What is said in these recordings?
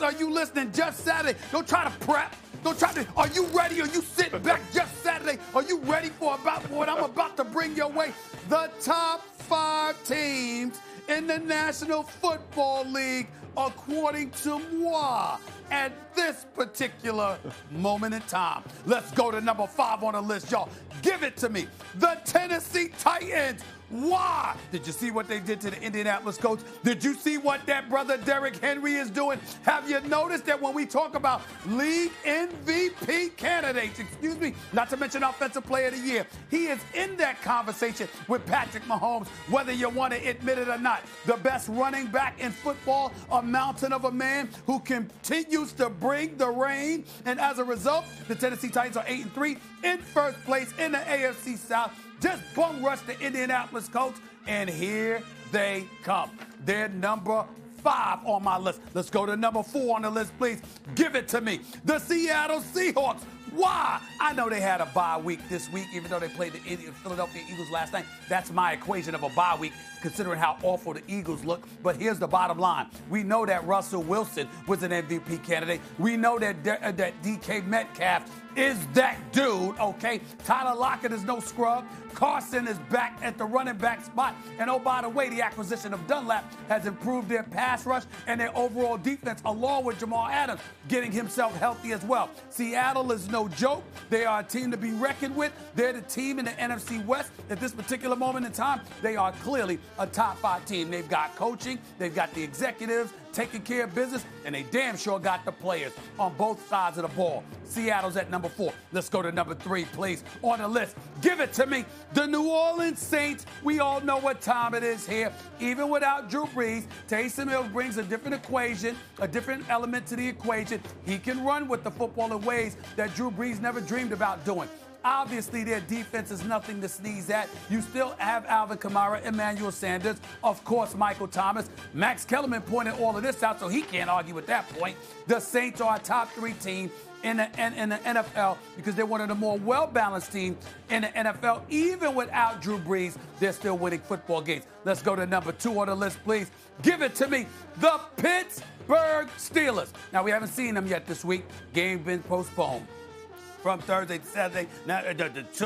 Yes, are you listening? Just Saturday. Don't try to prep. Don't try to. Are you ready? Are you sitting back? Just Saturday. Are you ready for what I'm about to bring your way? The top 5 teams in the National Football League, according to moi, at this particular moment in time. Let's go to number 5 on the list, y'all. Give it to me. The Tennessee Titans. Why? Did you see what they did to the Indianapolis Colts? Did you see what that brother Derrick Henry is doing? Have you noticed that when we talk about league MVP candidates, not to mention Offensive Player of the Year, he is in that conversation with Patrick Mahomes, whether you want to admit it or not. The best running back in football, a mountain of a man who continues to bring the rain. And as a result, the Tennessee Titans are 8-3 in first place in the AFC South. Just bum rush the Indianapolis Colts, and here they come. They're number 5 on my list. Let's go to number 4 on the list, please. Give it to me. The Seattle Seahawks. Why? I know they had a bye week this week, even though they played the Philadelphia Eagles last night. That's my equation of a bye week, considering how awful the Eagles look. But here's the bottom line. We know that Russell Wilson was an MVP candidate. We know that DK Metcalf is that dude, okay? Tyler Lockett is no scrub. Carson is back at the running back spot. And oh, by the way, the acquisition of Dunlap has improved their pass rush and their overall defense, along with Jamal Adams getting himself healthy as well. Seattle is no joke. They are a team to be reckoned with. They're the team in the NFC West. At this particular moment in time, they are clearly a top 5 team. They've got coaching. They've got the executives taking care of business, and they damn sure got the players on both sides of the ball. Seattle's at number 4. Let's go to number 3, please, on the list. Give it to me. The New Orleans Saints. We all know what time it is here. Even without Drew Brees, Taysom Hill brings a different equation, a different element to the equation. He can run with the football in ways that Drew Brees never dreamed about doing. Obviously, their defense is nothing to sneeze at. You still have Alvin Kamara, Emmanuel Sanders, of course, Michael Thomas. Max Kellerman pointed all of this out, so he can't argue with that point. The Saints are a top 3 team in the NFL because they're one of the more well-balanced teams in the NFL. Even without Drew Brees, they're still winning football games. Let's go to number 2 on the list, please. Give it to me. The Pittsburgh Steelers. Now, we haven't seen them yet this week. Game been postponed from Thursday to Saturday, now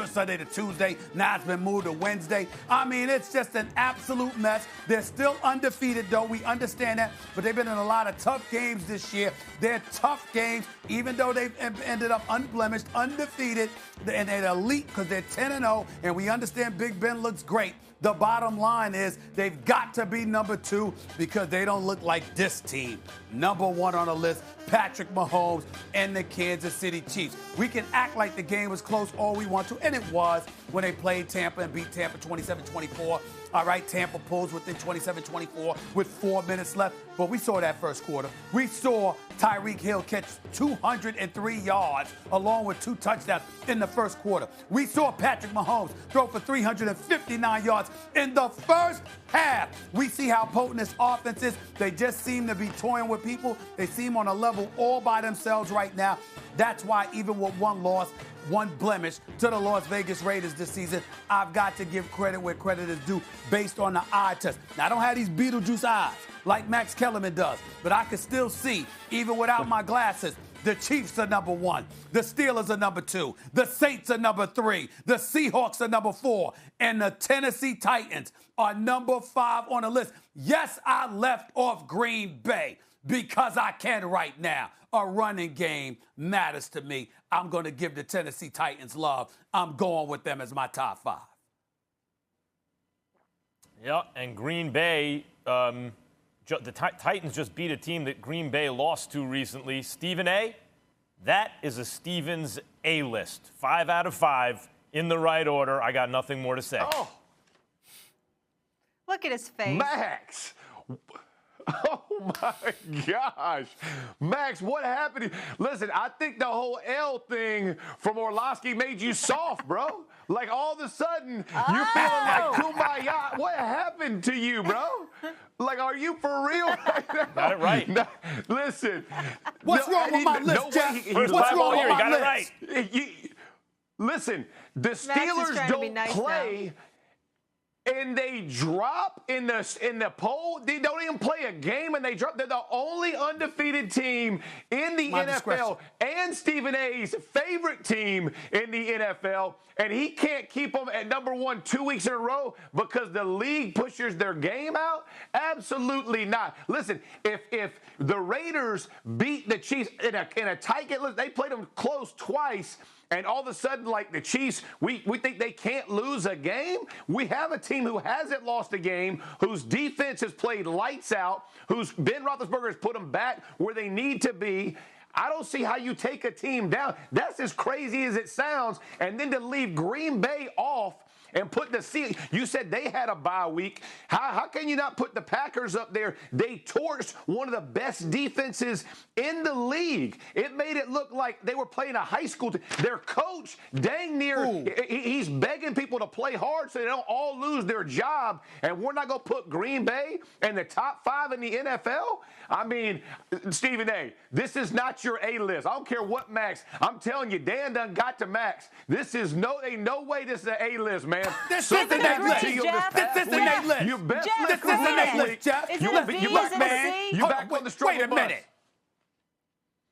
Sunday to Tuesday. Now it's been moved to Wednesday. I mean, it's just an absolute mess. They're still undefeated, though. We understand that. But they've been in a lot of tough games this year. They're tough games, even though they've ended up unblemished, undefeated, and they're elite because they're 10-0. And we understand Big Ben looks great. The bottom line is they've got to be number 2 because they don't look like this team. Number 1 on the list, Patrick Mahomes and the Kansas City Chiefs. We can act like the game was close all we want to, and it was when they played Tampa and beat Tampa 27-24. All right, Tampa pulls within 27-24 with 4 minutes left. But we saw that first quarter. We saw Tyreek Hill catch 203 yards along with 2 touchdowns in the first quarter. We saw Patrick Mahomes throw for 359 yards in the first half. We see how potent this offense is. They just seem to be toying with people. They seem on a level all by themselves right now. That's why even with 1 loss, 1 blemish to the Las Vegas Raiders this season, I've got to give credit where credit is due based on the eye test. Now, I don't have these Beetlejuice eyes like Max Kellerman does, but I can still see, even without my glasses, the Chiefs are number 1. The Steelers are number 2. The Saints are number 3. The Seahawks are number 4. And the Tennessee Titans are number 5 on the list. Yes, I left off Green Bay because I can right now. A running game matters to me. I'm going to give the Tennessee Titans love. I'm going with them as my top 5. Yeah, and Green Bay, the Titans just beat a team that Green Bay lost to recently. Stephen A., that is a Stevens A-list. 5 out of 5 in the right order. I got nothing more to say. Oh. Look at his face. Max. Oh, my gosh. Max, what happened? Listen, I think the whole L thing from Orlovsky made you soft, bro. Like, all of a sudden, you're feeling like kumbaya. What happened to you, bro? Like, are you for real right now? Got it right. No, listen. What's wrong with my list, Jeff? What's wrong with my list? Listen, the Steelers don't play. and they drop in the poll. They don't even play a game, and they drop. They're the only undefeated team in the NFL, and Stephen A's favorite team in the NFL, and he can't keep them at number 1 2 weeks in a row because the league pushes their game out? Absolutely not. Listen, if the Raiders beat the Chiefs in a tight game, they played them close twice. And all of a sudden, like the Chiefs, we think they can't lose a game. We have a team who hasn't lost a game, whose defense has played lights out, whose Ben Roethlisberger has put them back where they need to be. I don't see how you take a team down. That's as crazy as it sounds. And then to leave Green Bay off and put the Seahawks. You said they had a bye week. How can you not put the Packers up there? They torched one of the best defenses in the league. It made it look like they were playing a high school team. Their coach, dang near, he's begging people to play hard so they don't all lose their job. And we're not going to put Green Bay in the top 5 in the NFL? I mean, Stephen A., this is not your A-list. I don't care what Max. I'm telling you, Dan done got to Max. This is no way this is an A-list, man. This is an A-list, Jeff. This is an A-list. Your best This is an A-list, Jeff. You back on the struggle bus. Wait a minute.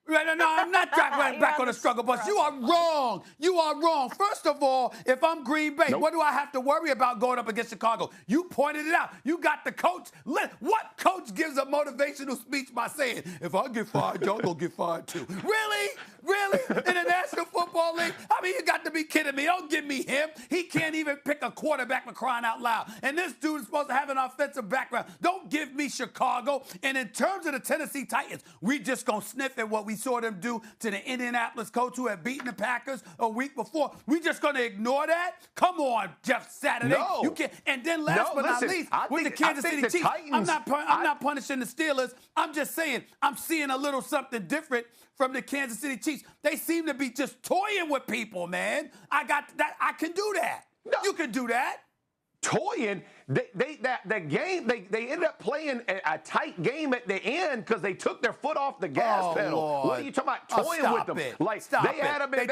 No, I'm not back on the struggle bus. You are wrong. You are wrong. First of all, if I'm Green Bay, what do I have to worry about going up against Chicago? You pointed it out. You got the coach. What coach gives a motivational speech by saying, if I get fired, y'all gonna get fired too? Really? Really? In the National Football League? I mean, you got to be kidding me. Don't give me him. He can't even pick a quarterback for crying out loud. And this dude is supposed to have an offensive background. Don't give me Chicago. And in terms of the Tennessee Titans, we just gonna sniff at what we saw them do to the Indianapolis coach who had beaten the Packers a week before. We just gonna ignore that? Come on, Jeff Saturday. No. You can't. And then last but not least, with the Kansas City Chiefs, I'm not punishing the Steelers. I'm just saying I'm seeing a little something different from the Kansas City Chiefs. They seem to be just toying with people, man. I got that. I can do that. No. You can do that. Toying, they ended up playing a tight game at the end because they took their foot off the gas pedal. Lord. What are you talking about toying with them? Like Stop they had them in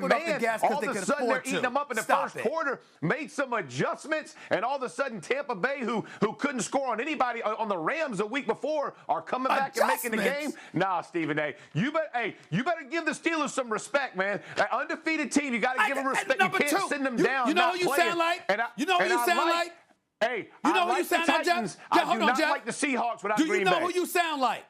man. All of a sudden they're eating them up in the first quarter. Made some adjustments, and all of a sudden Tampa Bay, who couldn't score on anybody on the Rams a week before, are coming back and making the game. Nah, Stephen A. You better give the Steelers some respect, man. An undefeated team, you got to give them respect. You can't send them down. You know who you sound like? You know who you sound like? Hey, you know who you sound like, Jeff? I do not like the Seahawks without Green Bay. Do you know who you sound like?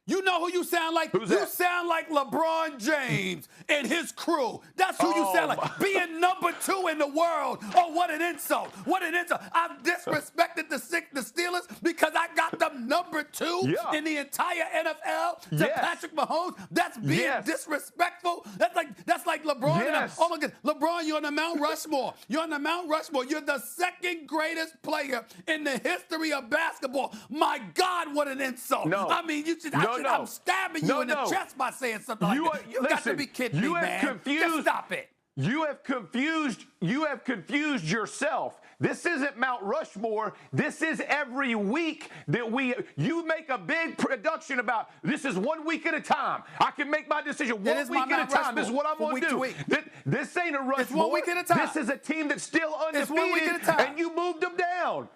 You know who you sound like? Who's that? You sound like LeBron James and his crew. That's who you sound like. Being number 2 in the world. Oh, what an insult. What an insult. I've disrespected the Steelers because I got them number 2 in the entire NFL to Patrick Mahomes. That's being disrespectful. That's like LeBron. Oh, my God. LeBron, you're on the Mount Rushmore. You're on the Mount Rushmore. You're the second greatest player in the history of basketball. My God, what an insult. No. I mean, you should... I'm stabbing you in the chest by saying something like that. You got to be kidding me, man. Just stop it. You have confused yourself. This isn't Mount Rushmore. This is every week that you make a big production about this is 1 week at a time. I can make my decision 1 week at a time. This is what I'm going to do. This ain't a Rushmore. It's 1 week at a time. This is a team that's still undefeated. It's 1 week at a time. And you moved them down.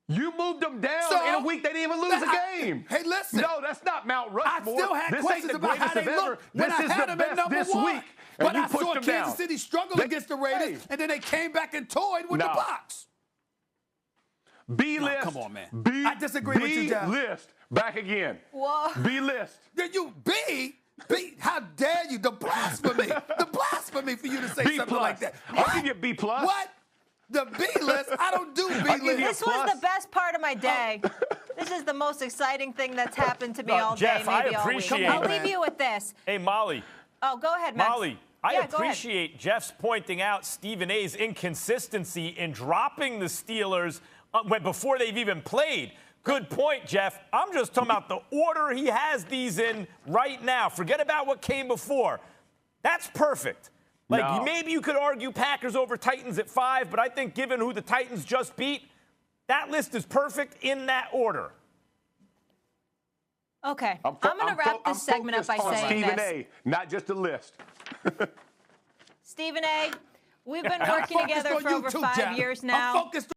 You moved them down in a week they didn't even lose a game. Hey, listen. No, that's not Mount Rushmore. I still had questions about how they looked when I had them at number 1. But I saw Kansas City struggle against the Raiders, and then they came back and toyed with the Bucs. B-list. Come on, man. I disagree with you, Jeff. B-list. Back again. Whoa. B-list. Did you B? How dare you? The blasphemy. The blasphemy for you to say something like that. I'll give you a B+. What? The B-list? I don't do B-list. This was the best part of my day. This is the most exciting thing that's happened to me all Jeff, day, maybe I appreciate all week. I'll leave you with this. Hey, Molly. Oh, go ahead, Max. Molly, I appreciate Jeff's pointing out Stephen A's inconsistency in dropping the Steelers before they've even played. Good point, Jeff. I'm just talking about the order he has these in right now. Forget about what came before. That's perfect. Maybe you could argue Packers over Titans at 5, but I think given who the Titans just beat, that list is perfect in that order. Okay. I'm going to wrap this segment up by saying Stephen A., not just a list. Stephen A., we've been working together for over 5 years now. I'm focused